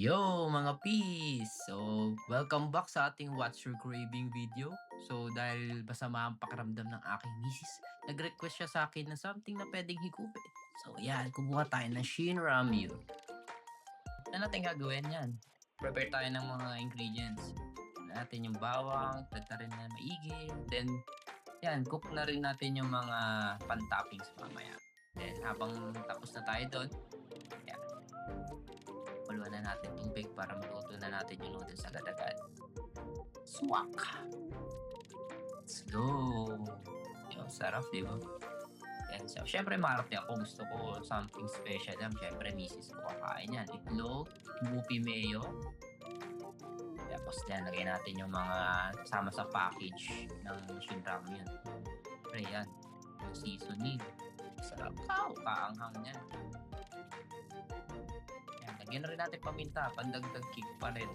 Yo mga peas! So, welcome back sa ating What's Your Craving video. So, dahil masama ang pakiramdam ng aking misis, nag-request siya sa akin na something na pwedeng higupin. So, yan, kumuha tayo ng Shin Ramyun. Ano natin gagawin yan? Prepare tayo ng mga ingredients. Ano natin yung bawang, tatarin na maigi. Then, yan, cook na rin natin yung mga pan-toppings mamaya. Then, habang tapos na tayo doon, yan, kuluan na natin tubig para maluto na natin yung noodles agad-agad. Swak! Let's go! Yung sarap, di ba? Yan, so, syempre maarte ako. Gusto ko something special lang. Syempre, misis ko kakain yan. Itlog, bupi mayo. Tapos yan, lagay natin yung mga kasama sa package ng Shin Ramyun. Syempre yan, yung seasoning. Sarap. Kaanghang yan. Yan, lagyan na rin natin paminta, pandagdag kick pa rin.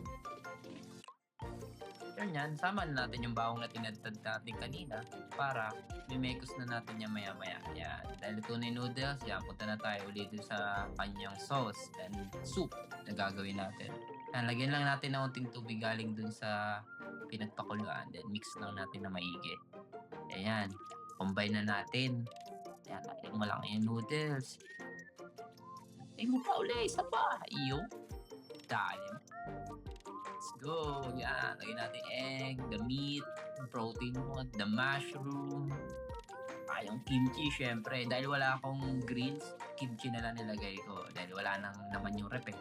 Yun yan, sama na natin yung bawang na tinadtad natin kanina para mimekos na natin yan maya-maya. Yan, dahil ito na yung noodles, yan, punta na tayo ulit sa kanyang sauce and soup na gagawin natin. Yan, lagyan lang natin ng unting tubig galing dun sa pinagpakuluan, then mix lang natin na maigi. Ayan, combine na natin. Yan, lagyan mo lang yung noodles. Ay mo pa uli, isa pa. Iyo. Dali. Let's go. Yan. Lagyan natin egg, the meat, protein mo, the mushroom. Yung kimchi, syempre. Dahil wala akong greens, kimchi na lang nilagay ko. Dahil wala nang naman yung rep eh.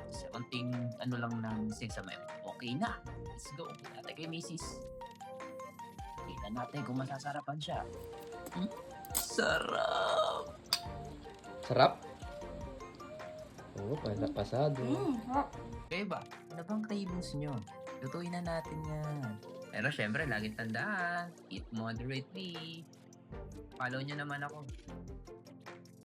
So, konting ano lang ng sesame. Okay na. Let's go. Natin kay misis. Tingnan natin kung masasarapan siya. Sarap! Sarap? Oo, pasado. Kayo ba? Ano bang cravings nyo? Lutuin na natin yan. Pero syempre, laging tandaan, eat moderately. Follow nyo naman ako.